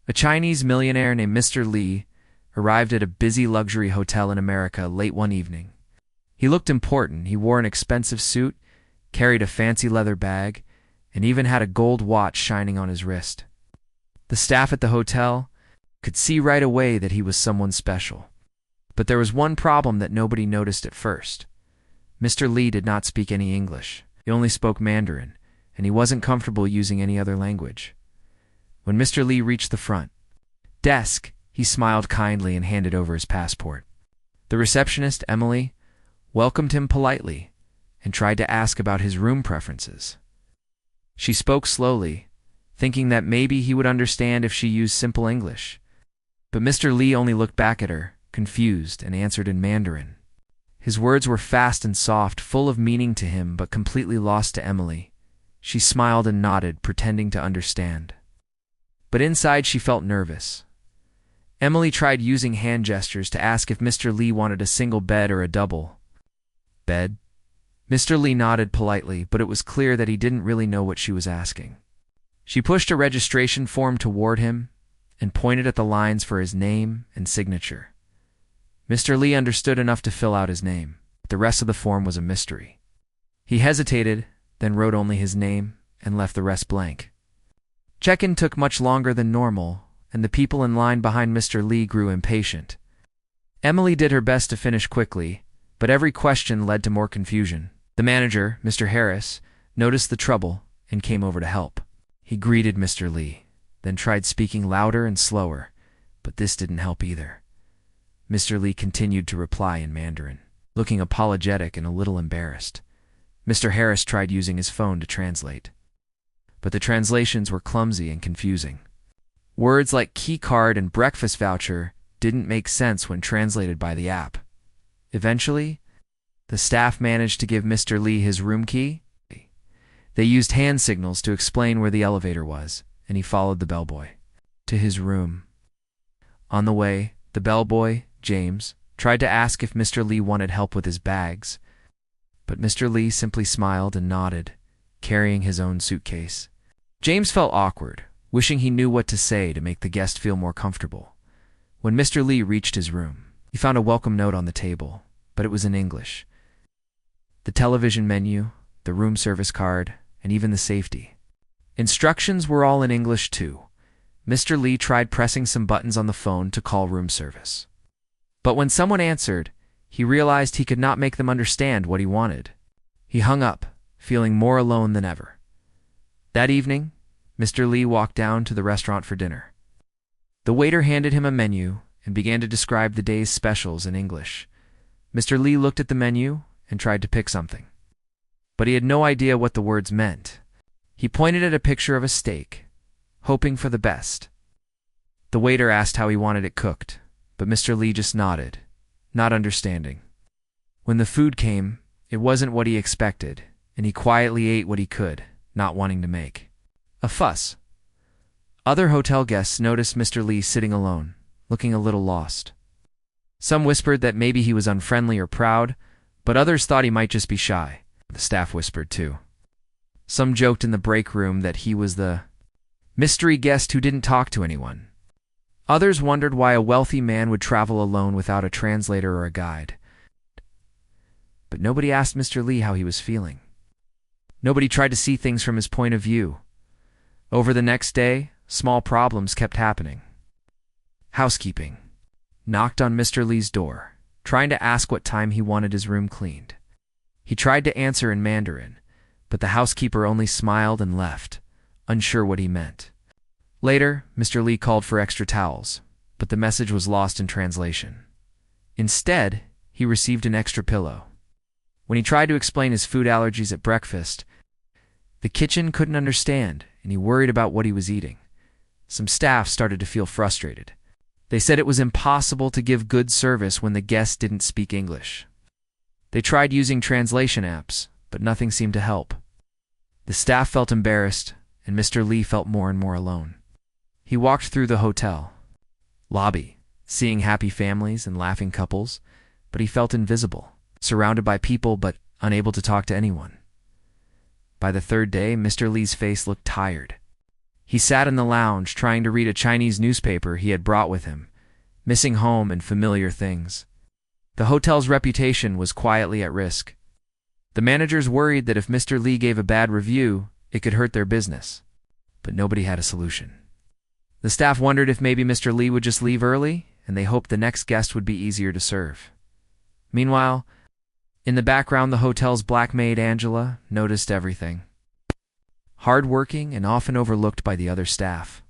A Chinese millionaire named Mr. Li arrived at a busy luxury hotel in America late one evening. He looked important. He wore an expensive suit, carried a fancy leather bag, and even had a gold watch shining on his wrist. The staff at the hotel could see right away that he was someone special. But there was one problem that nobody noticed at first. Mr. Li did not speak any English. He only spoke Mandarin, and he wasn't comfortable using any other language. When Mr. Li reached the front desk, he smiled kindly and handed over his passport. The receptionist, Emily, welcomed him politely and tried to ask about his room preferences. She spoke slowly, thinking that maybe he would understand if she used simple English. But Mr. Li only looked back at her, confused, and answered in Mandarin. His words were fast and soft, full of meaning to him, but completely lost to Emily. She smiled and nodded, pretending to understand. But inside she felt nervous. Emily tried using hand gestures to ask if Mr. Li wanted a single bed or a double bed. Mr. Li nodded politely, but it was clear that he didn't really know what she was asking. She pushed a registration form toward him and pointed at the lines for his name and signature. Mr. Li understood enough to fill out his name. The rest of the form was a mystery. He hesitated, then wrote only his name and left the rest blank. Check-in took much longer than normal, and the people in line behind Mr. Li grew impatient. Emily did her best to finish quickly, but every question led to more confusion. The manager, Mr. Harris, noticed the trouble and came over to help. He greeted Mr. Li, then tried speaking louder and slower, but this didn't help either. Mr. Li continued to reply in Mandarin, looking apologetic and a little embarrassed. Mr. Harris tried using his phone to translate, but the translations were clumsy and confusing. Words like key card and breakfast voucher didn't make sense when translated by the app. Eventually, the staff managed to give Mr. Li his room key. They used hand signals to explain where the elevator was, and he followed the bellboy to his room. On the way, the bellboy, James, tried to ask if Mr. Li wanted help with his bags, but Mr. Li simply smiled and nodded, carrying his own suitcase. James felt awkward, wishing he knew what to say to make the guest feel more comfortable. When Mr. Li reached his room, he found a welcome note on the table, but it was in English. The television menu, the room service card, and even the safety instructions were all in English too. Mr. Li tried pressing some buttons on the phone to call room service. But when someone answered, he realized he could not make them understand what he wanted. He hung up, feeling more alone than ever. That evening, Mr. Li walked down to the restaurant for dinner. The waiter handed him a menu and began to describe the day's specials in English. Mr. Li looked at the menu and tried to pick something, but he had no idea what the words meant. He pointed at a picture of a steak, hoping for the best. The waiter asked how he wanted it cooked, but Mr. Li just nodded, not understanding. When the food came, it wasn't what he expected, and he quietly ate what he could, not wanting to make a fuss. Other hotel guests noticed Mr. Li sitting alone, looking a little lost. Some whispered that maybe he was unfriendly or proud, but others thought he might just be shy. The staff whispered too. Some joked in the break room that he was the mystery guest who didn't talk to anyone. Others wondered why a wealthy man would travel alone without a translator or a guide. But nobody asked Mr. Li how he was feeling. Nobody tried to see things from his point of view. Over the next day, small problems kept happening. Housekeeping knocked on Mr. Li's door, trying to ask what time he wanted his room cleaned. He tried to answer in Mandarin, but the housekeeper only smiled and left, unsure what he meant. Later, Mr. Li called for extra towels, but the message was lost in translation. Instead, he received an extra pillow. When he tried to explain his food allergies at breakfast, the kitchen couldn't understand, and he worried about what he was eating. Some staff started to feel frustrated. They said it was impossible to give good service when the guests didn't speak English. They tried using translation apps, but nothing seemed to help. The staff felt embarrassed, and Mr. Li felt more and more alone. He walked through the hotel lobby, seeing happy families and laughing couples, but he felt invisible, surrounded by people but unable to talk to anyone. By the third day, Mr. Li's face looked tired. He sat in the lounge trying to read a Chinese newspaper he had brought with him, missing home and familiar things. The hotel's reputation was quietly at risk. The managers worried that if Mr. Li gave a bad review, it could hurt their business. But nobody had a solution. The staff wondered if maybe Mr. Li would just leave early, and they hoped the next guest would be easier to serve. Meanwhile, in the background, the hotel's black maid, Angela, noticed everything. Hard-working and often overlooked by the other staff.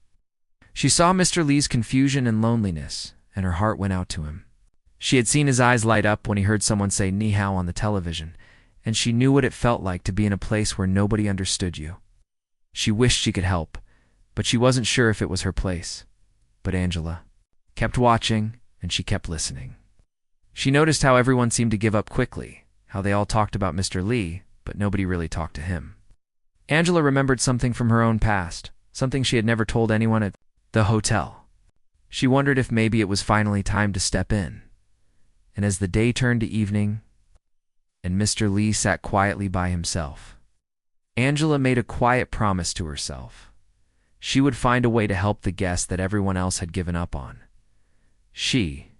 She saw Mr. Li's confusion and loneliness, and her heart went out to him. She had seen his eyes light up when he heard someone say "ni hao" on the television, and she knew what it felt like to be in a place where nobody understood you. She wished she could help, but she wasn't sure if it was her place. But Angela kept watching, and she kept listening. She noticed how everyone seemed to give up quickly, how they all talked about Mr. Li, but nobody really talked to him. Angela remembered something from her own past, something she had never told anyone at the hotel. She wondered if maybe it was finally time to step in. And as the day turned to evening, and Mr. Li sat quietly by himself, Angela made a quiet promise to herself. She would find a way to help the guest that everyone else had given up on. She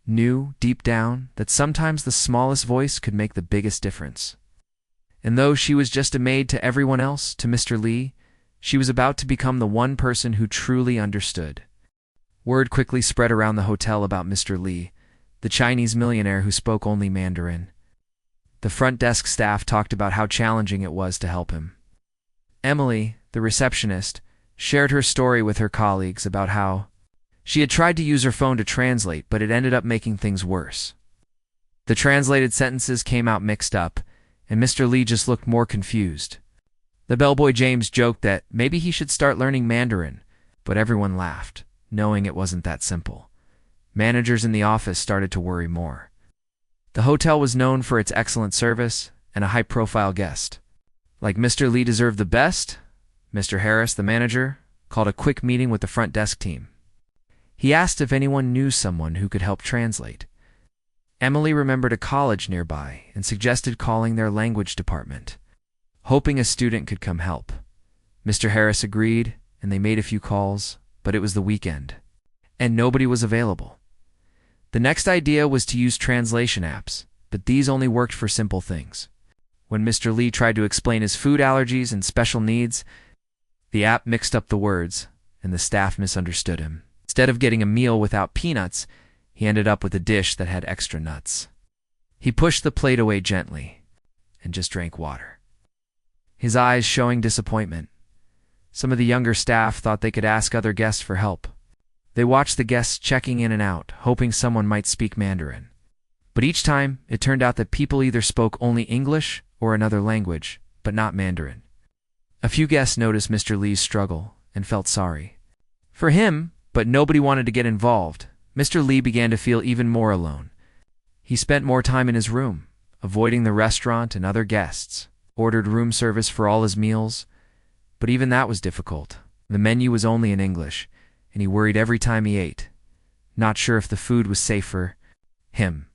knew, deep down, that sometimes the smallest voice could make the biggest difference. And though she was just a maid to everyone else, to Mr. Li, she was about to become the one person who truly understood. Word quickly spread around the hotel about Mr. Li, the Chinese millionaire who spoke only Mandarin. The front desk staff talked about how challenging it was to help him. Emily, the receptionist, shared her story with her colleagues about how she had tried to use her phone to translate, but it ended up making things worse. The translated sentences came out mixed up, and Mr. Li just looked more confused. The bellboy James joked that maybe he should start learning Mandarin, but everyone laughed, knowing it wasn't that simple. Managers in the office started to worry more. The hotel was known for its excellent service and a high-profile guest. Like Mr. Li deserved the best, Mr. Harris, the manager, called a quick meeting with the front desk team. He asked if anyone knew someone who could help translate. Emily remembered a college nearby and suggested calling their language department, hoping a student could come help. Mr. Harris agreed, and they made a few calls, but it was the weekend, and nobody was available. The next idea was to use translation apps, but these only worked for simple things. When Mr. Li tried to explain his food allergies and special needs, the app mixed up the words, and the staff misunderstood him. Instead of getting a meal without peanuts, he ended up with a dish that had extra nuts. He pushed the plate away gently and just drank water, his eyes showing disappointment. Some of the younger staff thought they could ask other guests for help. They watched the guests checking in and out, hoping someone might speak Mandarin. But each time, it turned out that people either spoke only English or another language, but not Mandarin. A few guests noticed Mr. Li's struggle and felt sorry for him, but nobody wanted to get involved. Mr. Li began to feel even more alone. He spent more time in his room, avoiding the restaurant and other guests, ordered room service for all his meals, but even that was difficult. The menu was only in English, and he worried every time he ate, not sure if the food was safe for him.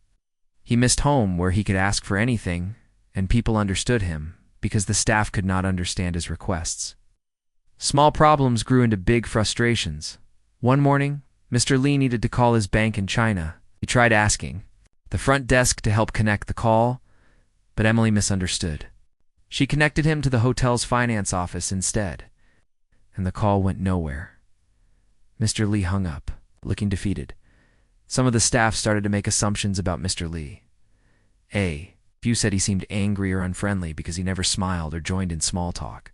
He missed home where he could ask for anything, and people understood him, because the staff could not understand his requests. Small problems grew into big frustrations. One morning, Mr. Li needed to call his bank in China. He tried asking the front desk to help connect the call, but Emily misunderstood. She connected him to the hotel's finance office instead, and the call went nowhere. Mr. Li hung up, looking defeated. Some of the staff started to make assumptions about Mr. Li. A few said he seemed angry or unfriendly because he never smiled or joined in small talk.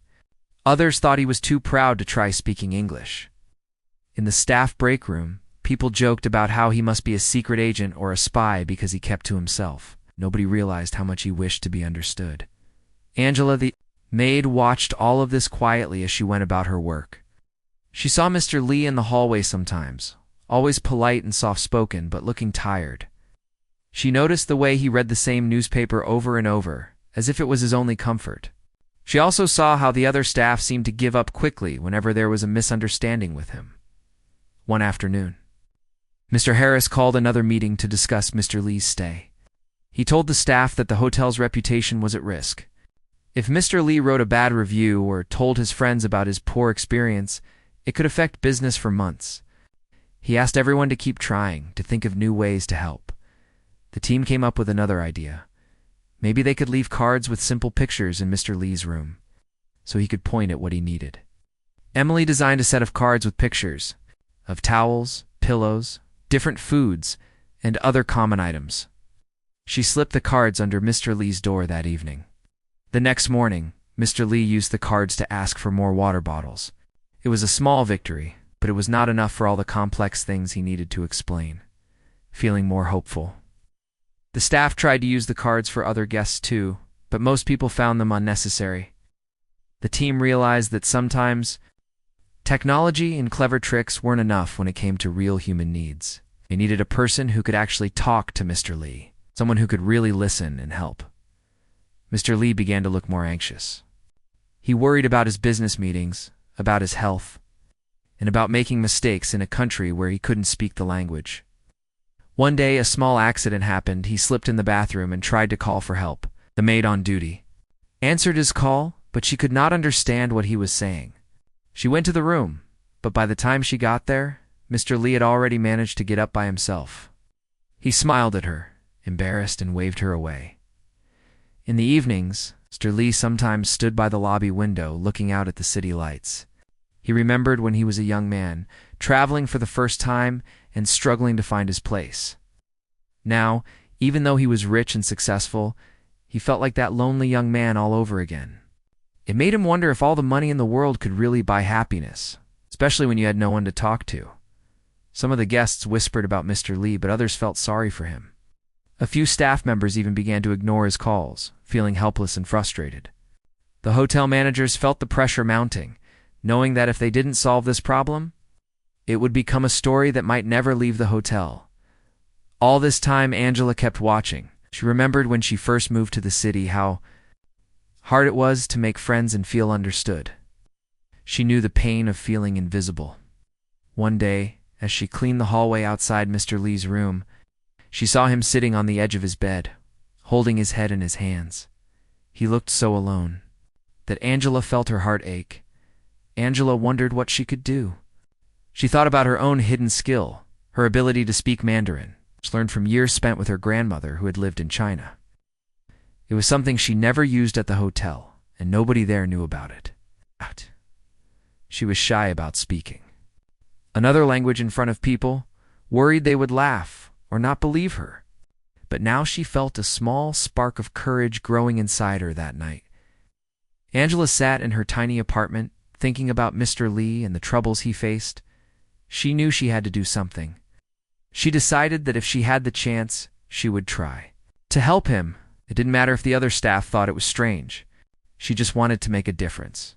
Others thought he was too proud to try speaking English. In the staff break room, people joked about how he must be a secret agent or a spy because he kept to himself. Nobody realized how much he wished to be understood. Angela, the maid, watched all of this quietly as she went about her work. She saw Mr. Li in the hallway sometimes, always polite and soft-spoken, but looking tired. She noticed the way he read the same newspaper over and over, as if it was his only comfort. She also saw how the other staff seemed to give up quickly whenever there was a misunderstanding with him. One afternoon, Mr. Harris called another meeting to discuss Mr. Li's stay. He told the staff that the hotel's reputation was at risk. If Mr. Lee wrote a bad review or told his friends about his poor experience, it could affect business for months. He asked everyone to keep trying, to think of new ways to help. The team came up with another idea. Maybe they could leave cards with simple pictures in Mr. Lee's room, so he could point at what he needed. Emily designed a set of cards with pictures of towels, pillows, different foods, and other common items. She slipped the cards under Mr. Lee's door that evening. The next morning, Mr. Lee used the cards to ask for more water bottles. It was a small victory, but it was not enough for all the complex things he needed to explain. Feeling more hopeful, the staff tried to use the cards for other guests too, but most people found them unnecessary. The team realized that sometimes technology and clever tricks weren't enough when it came to real human needs. They needed a person who could actually talk to Mr. Lee, someone who could really listen and help. Mr. Lee began to look more anxious. He worried about his business meetings, about his health, and about making mistakes in a country where he couldn't speak the language. One day, a small accident happened. He slipped in the bathroom and tried to call for help. The maid on duty answered his call, but she could not understand what he was saying. She went to the room, but by the time she got there, Mr. Lee had already managed to get up by himself. He smiled at her, embarrassed, and waved her away. In the evenings, Mr. Lee sometimes stood by the lobby window looking out at the city lights. He remembered when he was a young man, traveling for the first time and struggling to find his place. Now, even though he was rich and successful, he felt like that lonely young man all over again. It made him wonder if all the money in the world could really buy happiness, especially when you had no one to talk to. Some of the guests whispered about Mr. Lee, but others felt sorry for him. A few staff members even began to ignore his calls, feeling helpless and frustrated. The hotel managers felt the pressure mounting, knowing that if they didn't solve this problem, it would become a story that might never leave the hotel. All this time, Angela kept watching. She remembered when she first moved to the city how hard it was to make friends and feel understood. She knew the pain of feeling invisible. One day, as she cleaned the hallway outside Mr. Lee's room, she saw him sitting on the edge of his bed, holding his head in his hands. He looked so alone that Angela felt her heart ache. Angela wondered what she could do. She thought about her own hidden skill, her ability to speak Mandarin, which learned from years spent with her grandmother who had lived in China. It was something she never used at the hotel, and nobody there knew about it. She was shy about speaking another language in front of people, worried they would laugh or not believe her. But now she felt a small spark of courage growing inside her that night. Angela sat in her tiny apartment, thinking about Mr. Lee and the troubles he faced. She knew she had to do something. She decided that if she had the chance, she would try to help him. It didn't matter if the other staff thought it was strange. She just wanted to make a difference.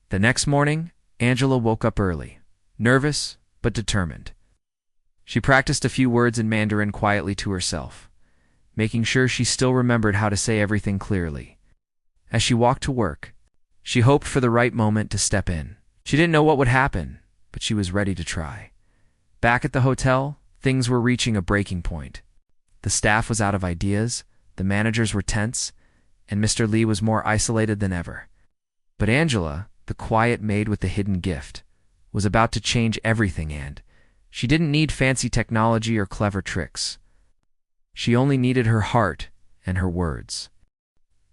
The next morning, Angela woke up early, nervous but determined. She practiced a few words in Mandarin quietly to herself, making sure she still remembered how to say everything clearly. As she walked to work, she hoped for the right moment to step in. She didn't know what would happen, but she was ready to try. Back at the hotel, things were reaching a breaking point. The staff was out of ideas, the managers were tense, and Mr. Lee was more isolated than ever. But Angela, the quiet maid with the hidden gift, was about to change everything, and she didn't need fancy technology or clever tricks. She only needed her heart and her words.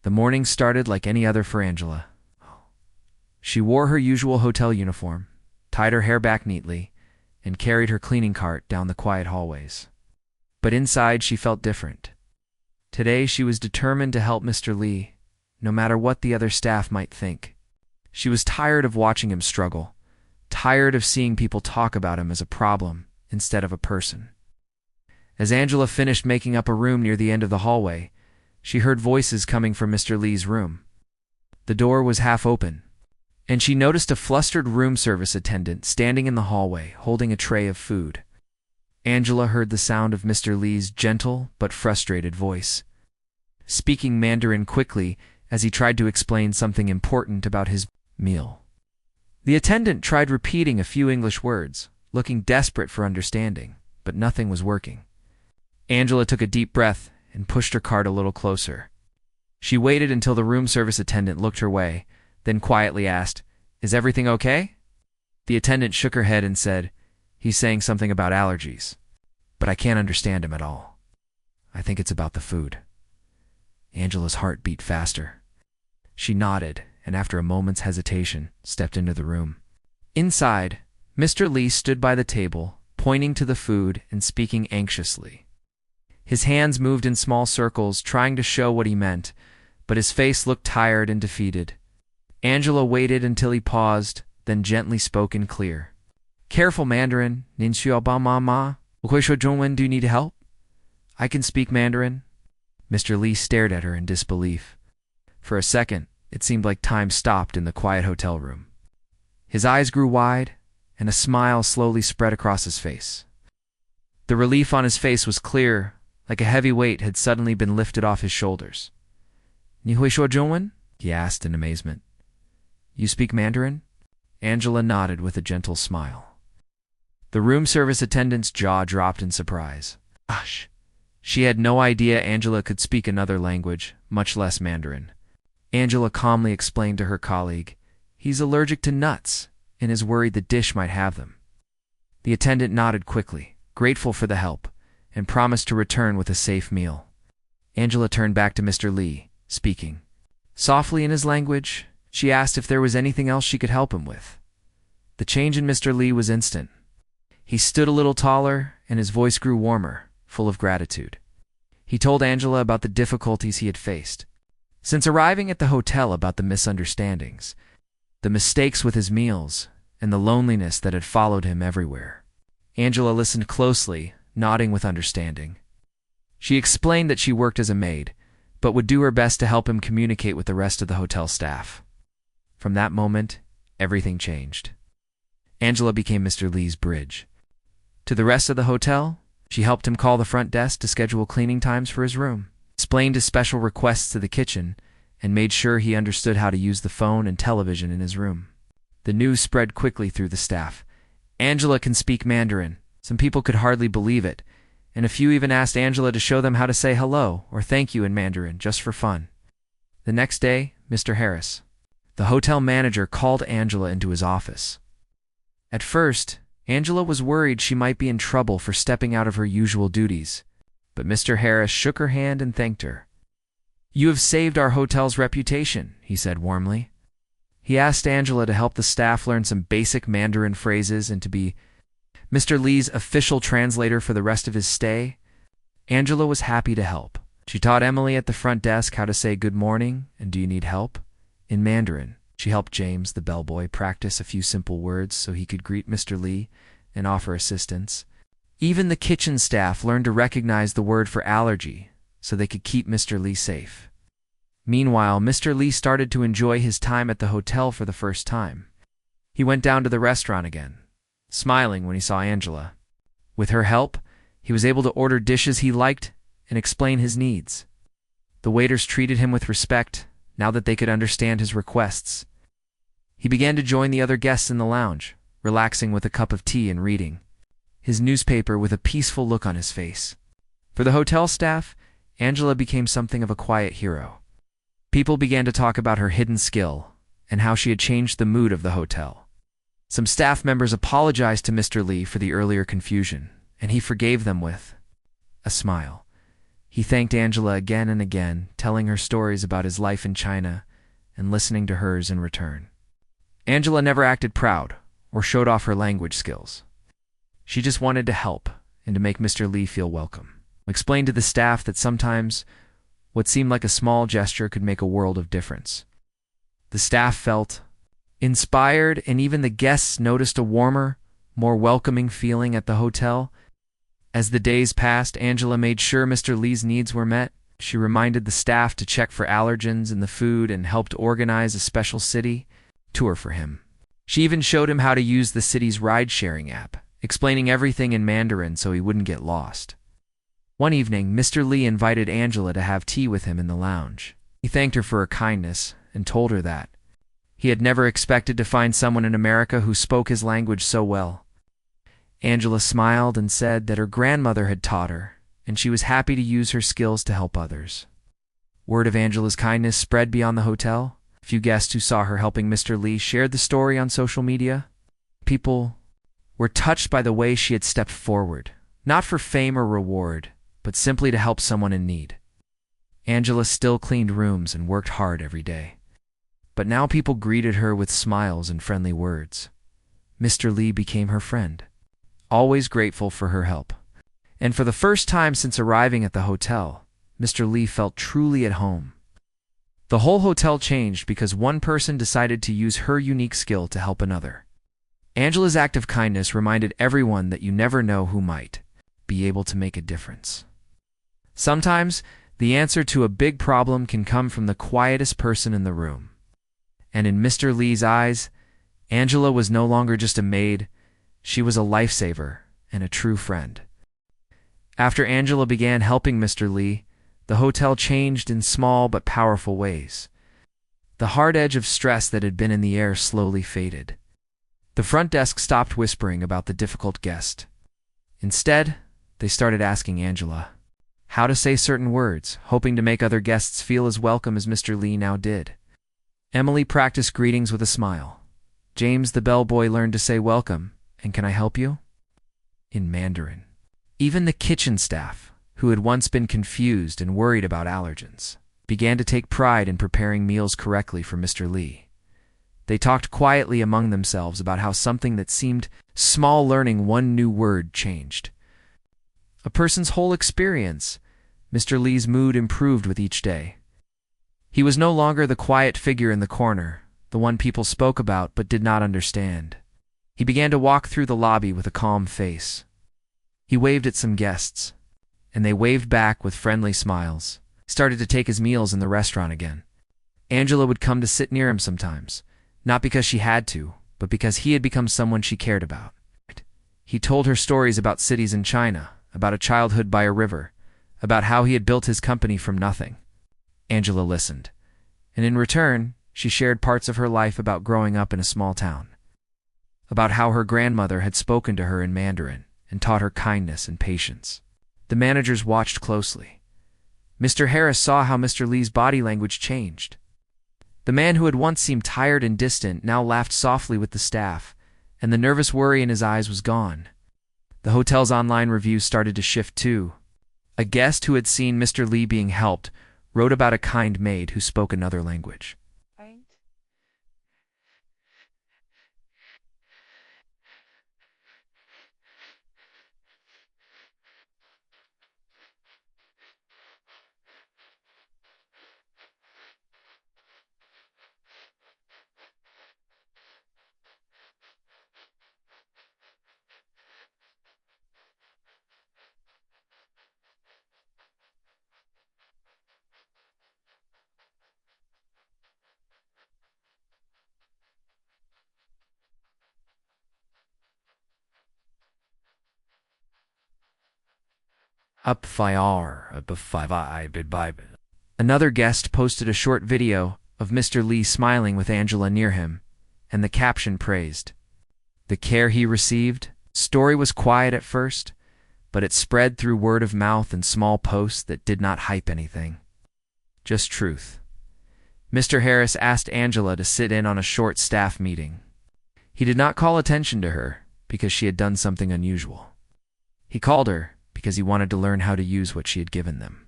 The morning started like any other for Angela. She wore her usual hotel uniform, tied her hair back neatly, and carried her cleaning cart down the quiet hallways. But inside she felt different. Today she was determined to help Mr. Lee, no matter what the other staff might think. She was tired of watching him struggle, tired of seeing people talk about him as a problem instead of a person. As Angela finished making up a room near the end of the hallway, she heard voices coming from Mr. Lee's room. The door was half open, and she noticed a flustered room service attendant standing in the hallway holding a tray of food. Angela heard the sound of Mr. Lee's gentle but frustrated voice, speaking Mandarin quickly as he tried to explain something important about his meal. The attendant tried repeating a few English words, looking desperate for understanding, but nothing was working. Angela took a deep breath and pushed her cart a little closer. She waited until the room service attendant looked her way, then quietly asked, "Is everything okay?" The attendant shook her head and said, "He's saying something about allergies, but I can't understand him at all. I think it's about the food." Angela's heart beat faster. She nodded, and after a moment's hesitation, stepped into the room. Inside, Mr. Li stood by the table, pointing to the food and speaking anxiously. His hands moved in small circles, trying to show what he meant, but his face looked tired and defeated. Angela waited until he paused, then gently spoke in clear. "Careful, Mandarin. 您需要帮忙吗? 我会说中文. Do you need help?" "I can speak Mandarin." Mr. Li stared at her in disbelief. For a second, it seemed like time stopped in the quiet hotel room. His eyes grew wide, and a smile slowly spread across his face. The relief on his face was clear, like a heavy weight had suddenly been lifted off his shoulders. 你会说中文? He asked in amazement. "You speak Mandarin?" Angela nodded with a gentle smile. The room service attendant's jaw dropped in surprise. Gosh! She had no idea Angela could speak another language, much less Mandarin. Angela calmly explained to her colleague, "He's allergic to nuts and is worried the dish might have them." The attendant nodded quickly, grateful for the help, and promised to return with a safe meal. Angela turned back to Mr. Li, speaking. Softly in his language, she asked if there was anything else she could help him with. The change in Mr. Li was instant. He stood a little taller, and his voice grew warmer, full of gratitude. He told Angela about the difficulties he had faced. Since arriving at the hotel, about the misunderstandings, the mistakes with his meals, and the loneliness that had followed him everywhere. Angela listened closely, nodding with understanding. She explained that she worked as a maid, but would do her best to help him communicate with the rest of the hotel staff. From that moment, everything changed. Angela became Mr. Li's bridge. To the rest of the hotel, she helped him call the front desk to schedule cleaning times for his room, explained his special requests to the kitchen, and made sure he understood how to use the phone and television in his room. The news spread quickly through the staff. Angela can speak Mandarin. Some people could hardly believe it, and a few even asked Angela to show them how to say hello or thank you in Mandarin, just for fun. The next day, Mr. Harris, the hotel manager, called Angela into his office. At first, Angela was worried she might be in trouble for stepping out of her usual duties, but Mr. Harris shook her hand and thanked her. "You have saved our hotel's reputation," he said warmly. He asked Angela to help the staff learn some basic Mandarin phrases and to be Mr. Li's official translator for the rest of his stay. Angela was happy to help. She taught Emily at the front desk how to say good morning and do you need help in Mandarin. She helped James, the bellboy, practice a few simple words so he could greet Mr. Li and offer assistance. Even the kitchen staff learned to recognize the word for allergy so they could keep Mr. Li safe. Meanwhile, Mr. Li started to enjoy his time at the hotel for the first time. He went down to the restaurant again, smiling when he saw Angela. With her help, he was able to order dishes he liked and explain his needs. The waiters treated him with respect now that they could understand his requests. He began to join the other guests in the lounge, relaxing with a cup of tea and reading his newspaper with a peaceful look on his face. For the hotel staff, Angela became something of a quiet hero. People began to talk about her hidden skill and how she had changed the mood of the hotel. Some staff members apologized to Mr. Li for the earlier confusion, and he forgave them with a smile. He thanked Angela again and again, telling her stories about his life in China and listening to hers in return. Angela never acted proud or showed off her language skills. She just wanted to help and to make Mr. Li feel welcome. Explained to the staff that sometimes what seemed like a small gesture could make a world of difference. The staff felt inspired, and even the guests noticed a warmer, more welcoming feeling at the hotel. As the days passed, Angela made sure Mr. Li's needs were met. She reminded the staff to check for allergens in the food and helped organize a special city tour for him. She even showed him how to use the city's ride-sharing app, explaining everything in Mandarin so he wouldn't get lost. One evening, Mr. Li invited Angela to have tea with him in the lounge. He thanked her for her kindness and told her that he had never expected to find someone in America who spoke his language so well. Angela smiled and said that her grandmother had taught her, and she was happy to use her skills to help others. Word of Angela's kindness spread beyond the hotel. A few guests who saw her helping Mr. Lee shared the story on social media. People were touched by the way she had stepped forward, not for fame or reward, but simply to help someone in need. Angela still cleaned rooms and worked hard every day. But now people greeted her with smiles and friendly words. Mr. Lee became her friend, always grateful for her help. And for the first time since arriving at the hotel, Mr. Lee felt truly at home. The whole hotel changed because one person decided to use her unique skill to help another. Angela's act of kindness reminded everyone that you never know who might be able to make a difference. Sometimes, the answer to a big problem can come from the quietest person in the room. And in Mr. Lee's eyes, Angela was no longer just a maid, she was a lifesaver and a true friend. After Angela began helping Mr. Lee, the hotel changed in small but powerful ways. The hard edge of stress that had been in the air slowly faded. The front desk stopped whispering about the difficult guest. Instead, they started asking Angela how to say certain words, hoping to make other guests feel as welcome as Mr. Lee now did. Emily practiced greetings with a smile. James, the bellboy, learned to say welcome and can I help you? In Mandarin. Even the kitchen staff, who had once been confused and worried about allergens, began to take pride in preparing meals correctly for Mr. Lee. They talked quietly among themselves about how something that seemed small, learning one new word, changed a person's whole experience. Mr. Lee's mood improved with each day. He was no longer the quiet figure in the corner, the one people spoke about but did not understand. He began to walk through the lobby with a calm face. He waved at some guests, and they waved back with friendly smiles. He started to take his meals in the restaurant again. Angela would come to sit near him sometimes, not because she had to, but because he had become someone she cared about. He told her stories about cities in China, about a childhood by a river, about how he had built his company from nothing. Angela listened, and in return, she shared parts of her life about growing up in a small town, about how her grandmother had spoken to her in Mandarin and taught her kindness and patience. The managers watched closely. Mr. Harris saw how Mr. Lee's body language changed. The man who had once seemed tired and distant now laughed softly with the staff, and the nervous worry in his eyes was gone. The hotel's online reviews started to shift too. A guest who had seen Mr. Lee being helped wrote about a kind maid who spoke another language. Another guest posted a short video of Mr. Lee smiling with Angela near him, and the caption praised the care he received. Story was quiet at first, but it spread through word of mouth and small posts that did not hype anything. Just truth. Mr. Harris asked Angela to sit in on a short staff meeting. He did not call attention to her because she had done something unusual. He called her because he wanted to learn how to use what she had given them.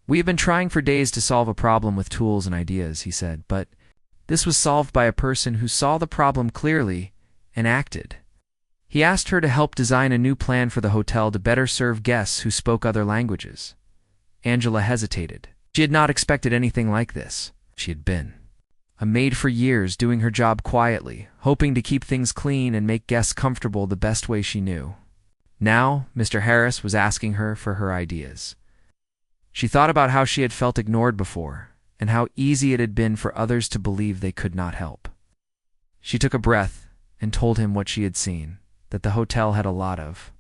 We have been trying for days to solve a problem with tools and ideas, he said, but this was solved by a person who saw the problem clearly and acted. He asked her to help design a new plan for the hotel to better serve guests who spoke other languages. Angela hesitated. She had not expected anything like this. She had been a maid for years, doing her job quietly, hoping to keep things clean and make guests comfortable the best way she knew. Now, Mr. Harris was asking her for her ideas. She thought about how she had felt ignored before, and how easy it had been for others to believe they could not help. She took a breath and told him what she had seen, that the hotel had a lot of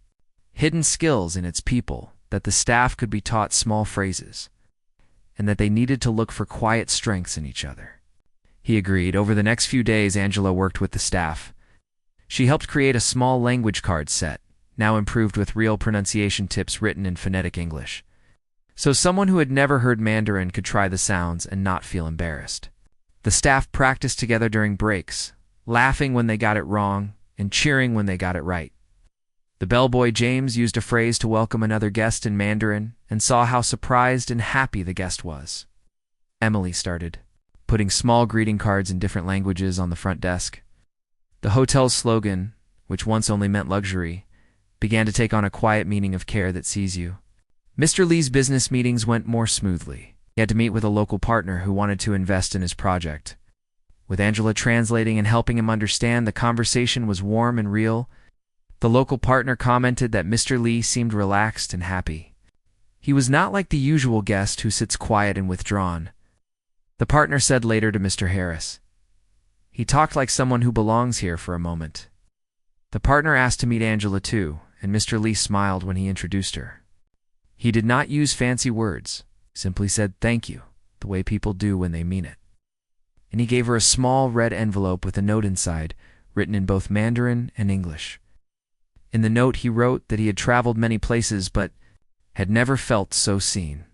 hidden skills in its people, that the staff could be taught small phrases, and that they needed to look for quiet strengths in each other. He agreed. Over the next few days, Angela worked with the staff. She helped create a small language card set, now improved with real pronunciation tips written in phonetic English. so someone who had never heard Mandarin could try the sounds and not feel embarrassed. The staff practiced together during breaks, laughing when they got it wrong and cheering when they got it right. The bellboy James used a phrase to welcome another guest in Mandarin and saw how surprised and happy the guest was. Emily started, putting small greeting cards in different languages on the front desk. The hotel's slogan, which once only meant luxury, began to take on a quiet meaning of care that sees you. Mr. Lee's business meetings went more smoothly. He had to meet with a local partner who wanted to invest in his project. With Angela translating and helping him understand, the conversation was warm and real. The local partner commented that Mr. Lee seemed relaxed and happy. He was not like the usual guest who sits quiet and withdrawn. The partner said later to Mr. Harris, "He talked like someone who belongs here for a moment." The partner asked to meet Angela too, and Mr. Lee smiled when he introduced her. He did not use fancy words, simply said thank you, the way people do when they mean it. And he gave her a small red envelope with a note inside, written in both Mandarin and English. In the note he wrote that he had traveled many places but had never felt so seen.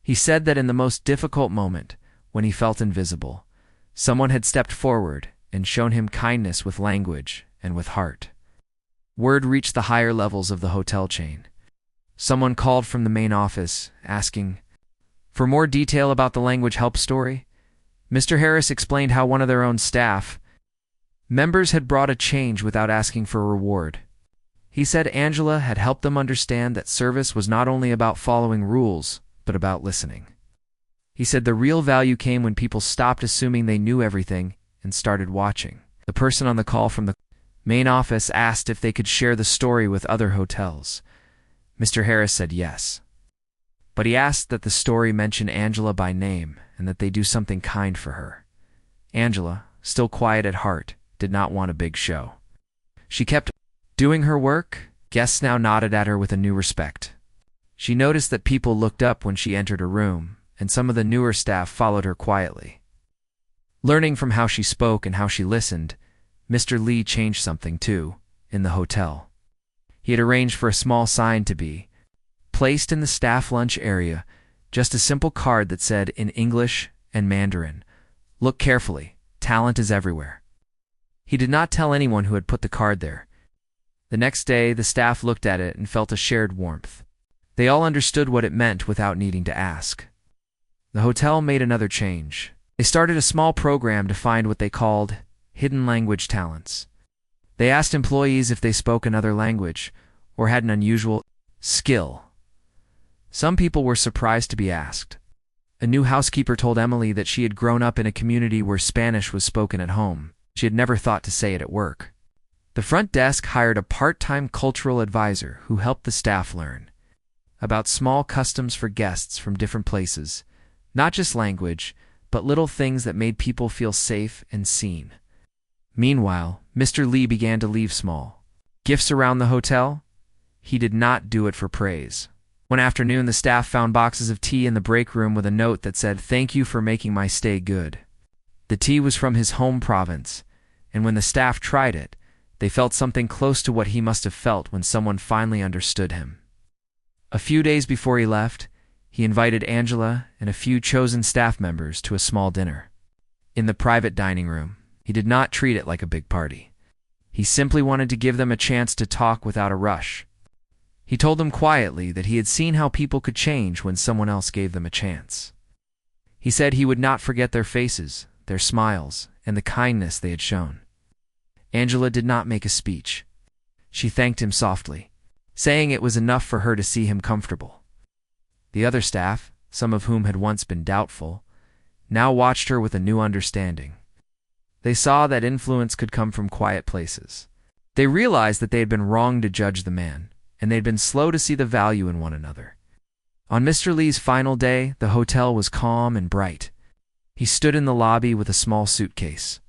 He said that in the most difficult moment, when he felt invisible, someone had stepped forward and shown him kindness with language and with heart. Word reached the higher levels of the hotel chain. Someone called from the main office, asking for more detail about the language help story. Mr. Harris explained how one of their own staff members had brought a change without asking for a reward. He said Angela had helped them understand that service was not only about following rules, but about listening. He said the real value came when people stopped assuming they knew everything and started watching. The person on the call from the main office asked if they could share the story with other hotels. Mr. Harris said yes. But he asked that the story mention Angela by name and that they do something kind for her. Angela, still quiet at heart, did not want a big show. She kept doing her work. Guests now nodded at her with a new respect. She noticed that people looked up when she entered a room, and some of the newer staff followed her quietly. Learning from how she spoke and how she listened, Mr. Lee changed something, too, in the hotel. He had arranged for a small sign to be placed in the staff lunch area, just a simple card that said in English and Mandarin, "Look carefully, talent is everywhere." He did not tell anyone who had put the card there. The next day, the staff looked at it and felt a shared warmth. They all understood what it meant without needing to ask. The hotel made another change. They started a small program to find what they called hidden language talents. They asked employees if they spoke another language or had an unusual skill. Some people were surprised to be asked. A new housekeeper told Emily that she had grown up in a community where Spanish was spoken at home. She had never thought to say it at work. The front desk hired a part-time cultural advisor who helped the staff learn about small customs for guests from different places, not just language, but little things that made people feel safe and seen. Meanwhile, Mr. Lee began to leave small gifts around the hotel. He did not do it for praise. One afternoon, the staff found boxes of tea in the break room with a note that said, "Thank you for making my stay good." The tea was from his home province, and when the staff tried it, they felt something close to what he must have felt when someone finally understood him. A few days before he left, he invited Angela and a few chosen staff members to a small dinner. In the private dining room, he did not treat it like a big party. He simply wanted to give them a chance to talk without a rush. He told them quietly that he had seen how people could change when someone else gave them a chance. He said he would not forget their faces, their smiles, and the kindness they had shown. Angela did not make a speech. She thanked him softly, saying it was enough for her to see him comfortable. The other staff, some of whom had once been doubtful, now watched her with a new understanding. They saw that influence could come from quiet places. They realized that they had been wrong to judge the man, and they'd been slow to see the value in one another. On Mr. Lee's final day, the hotel was calm and bright. He stood in the lobby with a small suitcase.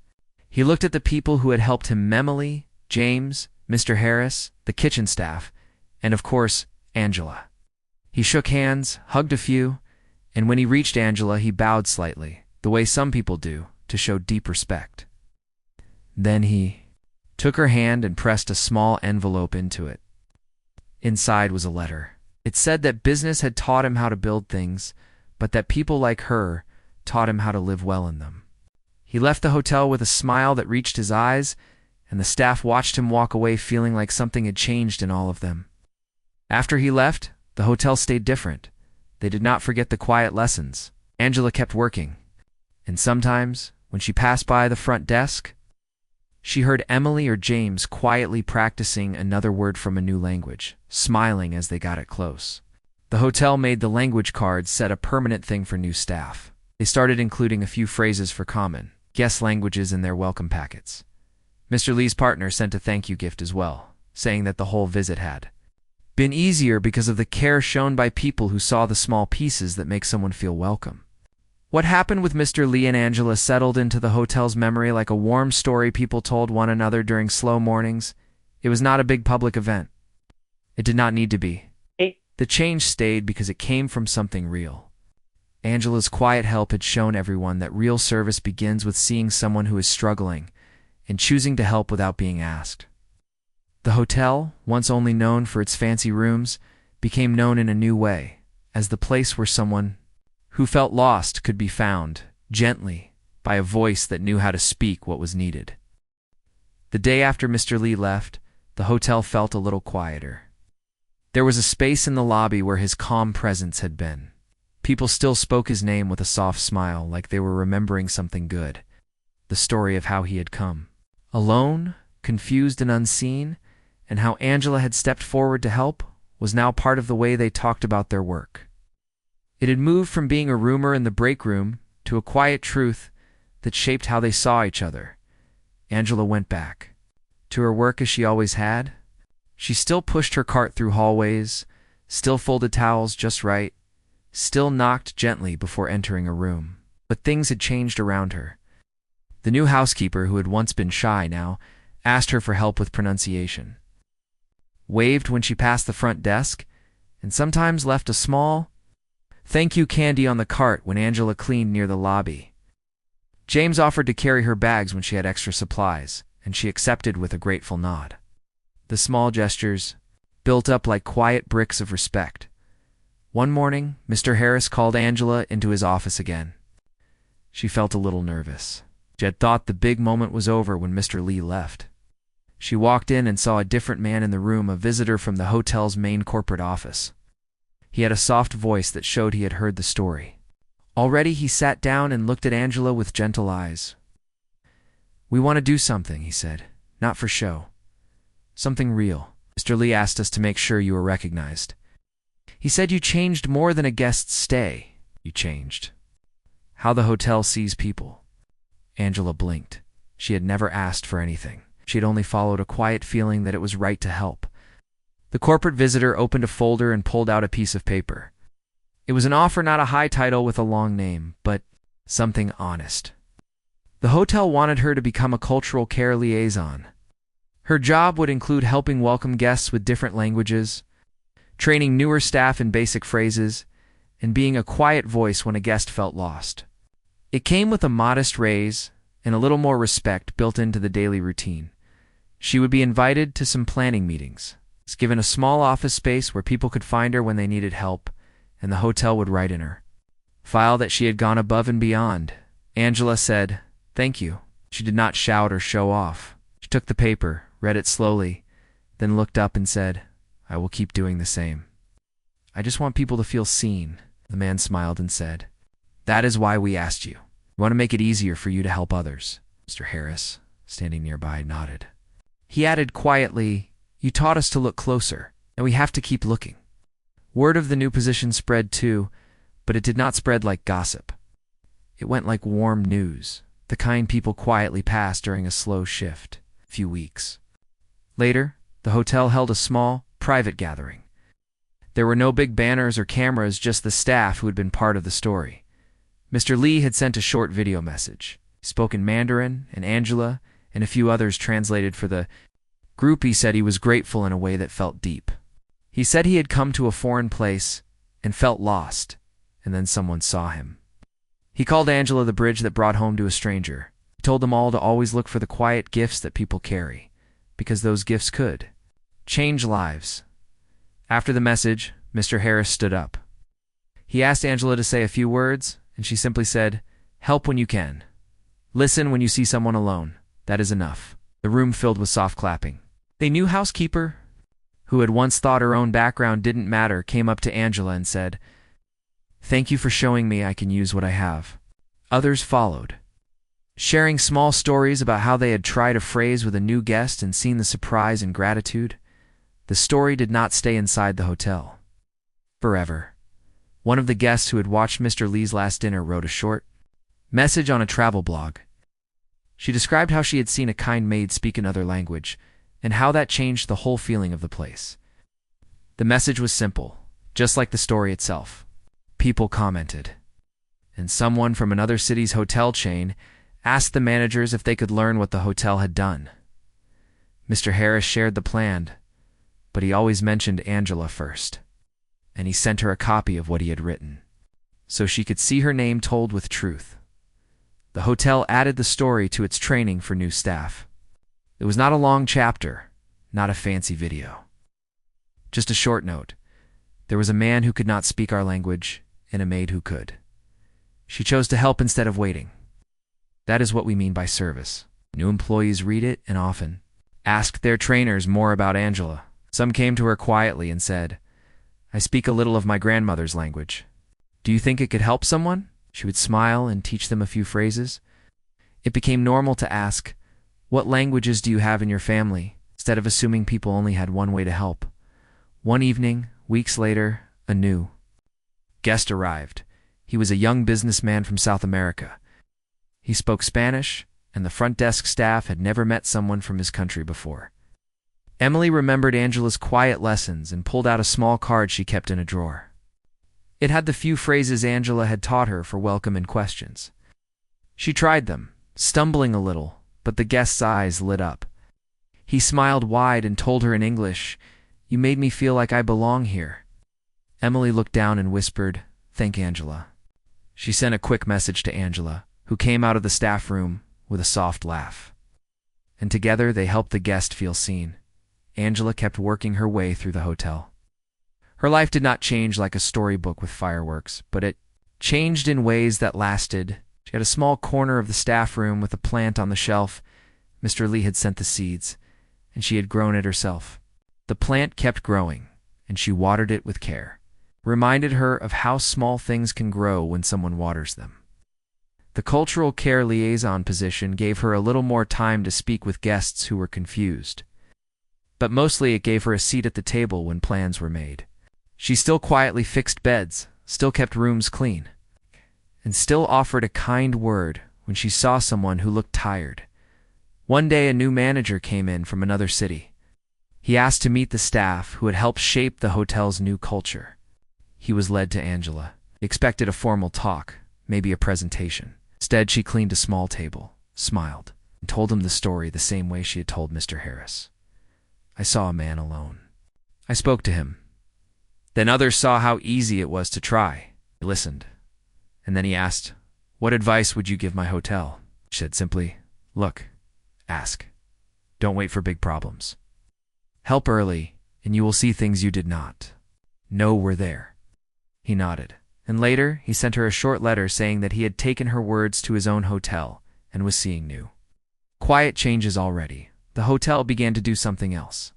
He looked at the people who had helped him: Emily, James, Mr. Harris, the kitchen staff, and of course, Angela. He shook hands, hugged a few, and when he reached Angela, he bowed slightly, the way some people do, to show deep respect. Then he took her hand and pressed a small envelope into it. Inside was a letter. It said that business had taught him how to build things, but that people like her taught him how to live well in them. He left the hotel with a smile that reached his eyes, and the staff watched him walk away feeling like something had changed in all of them. After he left, the hotel stayed different. They did not forget the quiet lessons. Angela kept working, and sometimes, when she passed by the front desk, she heard Emily or James quietly practicing another word from a new language, smiling as they got it close. The hotel made the language cards set a permanent thing for new staff. They started including a few phrases for common guest languages in their welcome packets. Mr. Lee's partner sent a thank you gift as well, saying that the whole visit had been easier because of the care shown by people who saw the small pieces that make someone feel welcome. What happened with Mr. Lee and Angela settled into the hotel's memory like a warm story people told one another during slow mornings. It was not a big public event. It did not need to be. The change stayed because it came from something real. Angela's quiet help had shown everyone that real service begins with seeing someone who is struggling and choosing to help without being asked. The hotel, once only known for its fancy rooms, became known in a new way, as the place where someone who felt lost could be found, gently, by a voice that knew how to speak what was needed. The day after Mr. Lee left, the hotel felt a little quieter. There was a space in the lobby where his calm presence had been. People still spoke his name with a soft smile, like they were remembering something good, the story of how he had come. Alone, confused and unseen, and how Angela had stepped forward to help, was now part of the way they talked about their work. It had moved from being a rumor in the break room to a quiet truth that shaped how they saw each other. Angela went back to her work as she always had. She still pushed her cart through hallways, still folded towels just right, still knocked gently before entering a room. But things had changed around her. The new housekeeper, who had once been shy now, asked her for help with pronunciation, waved when she passed the front desk, and sometimes left a small thank you candy on the cart when Angela cleaned near the lobby. James offered to carry her bags when she had extra supplies, and she accepted with a grateful nod. The small gestures built up like quiet bricks of respect. One morning, Mr. Harris called Angela into his office again. She felt a little nervous. She had thought the big moment was over when Mr. Lee left. She walked in and saw a different man in the room, a visitor from the hotel's main corporate office. He had a soft voice that showed he had heard the story. Already he sat down and looked at Angela with gentle eyes. "We want to do something," he said. "Not for show. Something real. Mr. Lee asked us to make sure you were recognized. He said you changed more than a guest's stay. You changed how the hotel sees people." Angela blinked. She had never asked for anything. She had only followed a quiet feeling that it was right to help. The corporate visitor opened a folder and pulled out a piece of paper. It was an offer, not a high title with a long name, but something honest. The hotel wanted her to become a cultural care liaison. Her job would include helping welcome guests with different languages, training newer staff in basic phrases, and being a quiet voice when a guest felt lost. It came with a modest raise and a little more respect built into the daily routine. She would be invited to some planning meetings, given a small office space where people could find her when they needed help, and the hotel would write in her file that she had gone above and beyond. Angela said, "Thank you." She did not shout or show off. She took the paper, read it slowly, then looked up and said, "I will keep doing the same. I just want people to feel seen." The man smiled and said, "That is why we asked you. We want to make it easier for you to help others." Mr. Harris, standing nearby, nodded. He added quietly, "You taught us to look closer, and we have to keep looking." Word of the new position spread too, but it did not spread like gossip. It went like warm news, the kind people quietly pass during a slow shift. Few weeks later, the hotel held a small, private gathering. There were no big banners or cameras, just the staff who had been part of the story. Mr. Lee had sent a short video message. He spoke in Mandarin, and Angela and a few others translated for the group. He said he was grateful in a way that felt deep. He said he had come to a foreign place and felt lost, and then someone saw him. He called Angela the bridge that brought home to a stranger. He told them all to always look for the quiet gifts that people carry, because those gifts could change lives. After the message, Mr. Harris stood up. He asked Angela to say a few words, and she simply said, "Help when you can. Listen when you see someone alone. That is enough." The room filled with soft clapping. The new housekeeper, who had once thought her own background didn't matter, came up to Angela and said, "Thank you for showing me I can use what I have." Others followed, sharing small stories about how they had tried a phrase with a new guest and seen the surprise and gratitude. The story did not stay inside the hotel forever. One of the guests who had watched Mr. Lee's last dinner wrote a short message on a travel blog. She described how she had seen a kind maid speak another language, and how that changed the whole feeling of the place. The message was simple, just like the story itself. People commented, and someone from another city's hotel chain asked the managers if they could learn what the hotel had done. Mr. Harris shared the plan, but he always mentioned Angela first, and he sent her a copy of what he had written, so she could see her name told with truth. The hotel added the story to its training for new staff. It was not a long chapter, not a fancy video. Just a short note. There was a man who could not speak our language, and a maid who could. She chose to help instead of waiting. That is what we mean by service. New employees read it and often asked their trainers more about Angela. Some came to her quietly and said, "I speak a little of my grandmother's language. Do you think it could help someone?" She would smile and teach them a few phrases. It became normal to ask, "What languages do you have in your family?" instead of assuming people only had one way to help. One evening, weeks later, a new guest arrived. He was a young businessman from South America. He spoke Spanish, and the front desk staff had never met someone from his country before. Emily remembered Angela's quiet lessons and pulled out a small card she kept in a drawer. It had the few phrases Angela had taught her for welcome and questions. She tried them, stumbling a little, but the guest's eyes lit up. He smiled wide and told her in English, "You made me feel like I belong here." Emily looked down and whispered, "Thank Angela." She sent a quick message to Angela, who came out of the staff room with a soft laugh. And together they helped the guest feel seen. Angela kept working her way through the hotel. Her life did not change like a storybook with fireworks, but it changed in ways that lasted. She had a small corner of the staff room with a plant on the shelf. Mr. Lee had sent the seeds, and she had grown it herself. The plant kept growing, and she watered it with care. Reminded her of how small things can grow when someone waters them. The cultural care liaison position gave her a little more time to speak with guests who were confused. But mostly it gave her a seat at the table when plans were made. She still quietly fixed beds, still kept rooms clean, and still offered a kind word when she saw someone who looked tired. One day a new manager came in from another city. He asked to meet the staff who had helped shape the hotel's new culture. He was led to Angela. He expected a formal talk, maybe a presentation. Instead, she cleaned a small table, smiled, and told him the story the same way she had told Mr. Harris. "I saw a man alone. I spoke to him. Then others saw how easy it was to try. He listened. And then he asked, 'What advice would you give my hotel?' She said simply, 'Look, ask. Don't wait for big problems. Help early, and you will see things you did not know were there.'" He nodded. And later, he sent her a short letter saying that he had taken her words to his own hotel and was seeing new quiet changes already. The hotel began to do something else.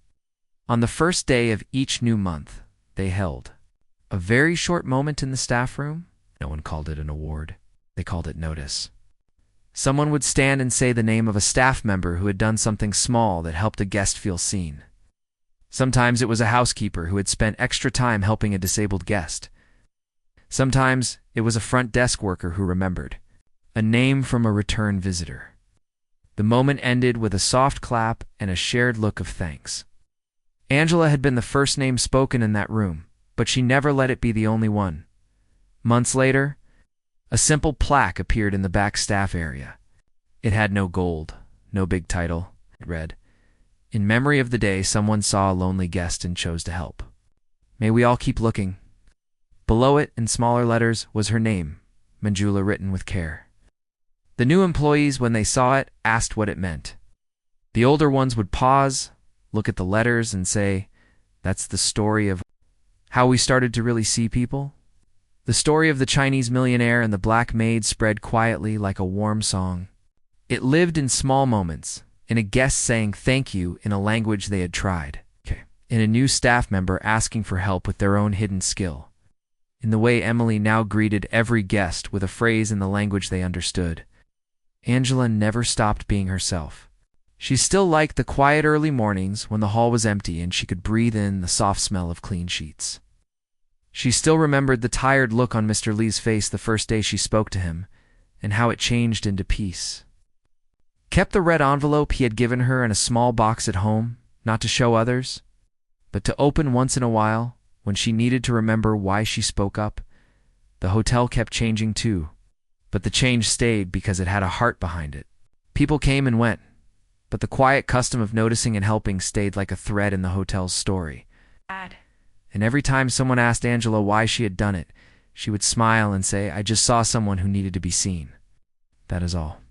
On the first day of each new month, they held a very short moment in the staff room. No one called it an award. They called it notice. Someone would stand and say the name of a staff member who had done something small that helped a guest feel seen. Sometimes it was a housekeeper who had spent extra time helping a disabled guest. Sometimes it was a front desk worker who remembered a name from a return visitor. The moment ended with a soft clap and a shared look of thanks. Angela had been the first name spoken in that room, but she never let it be the only one. Months later, a simple plaque appeared in the back staff area. It had no gold, no big title. It read, "In memory of the day someone saw a lonely guest and chose to help. May we all keep looking." Below it, in smaller letters, was her name, Manjula, written with care. The new employees, when they saw it, asked what it meant. The older ones would pause, look at the letters, and say, "That's the story of How we started to really see people? The story of the Chinese millionaire and the black maid spread quietly like a warm song. It lived in small moments, in a guest saying thank you in a language they had tried, in a new staff member asking for help with their own hidden skill, in the way Emily now greeted every guest with a phrase in the language they understood. Angela never stopped being herself. She still liked the quiet early mornings when the hall was empty and she could breathe in the soft smell of clean sheets. She still remembered the tired look on Mr. Lee's face the first day she spoke to him, and how it changed into peace. Kept the red envelope he had given her in a small box at home, not to show others, but to open once in a while when she needed to remember why she spoke up. The hotel kept changing too, but the change stayed because it had a heart behind it. People came and went, but the quiet custom of noticing and helping stayed like a thread in the hotel's story. And every time someone asked Angela why she had done it, she would smile and say, "I just saw someone who needed to be seen. That is all."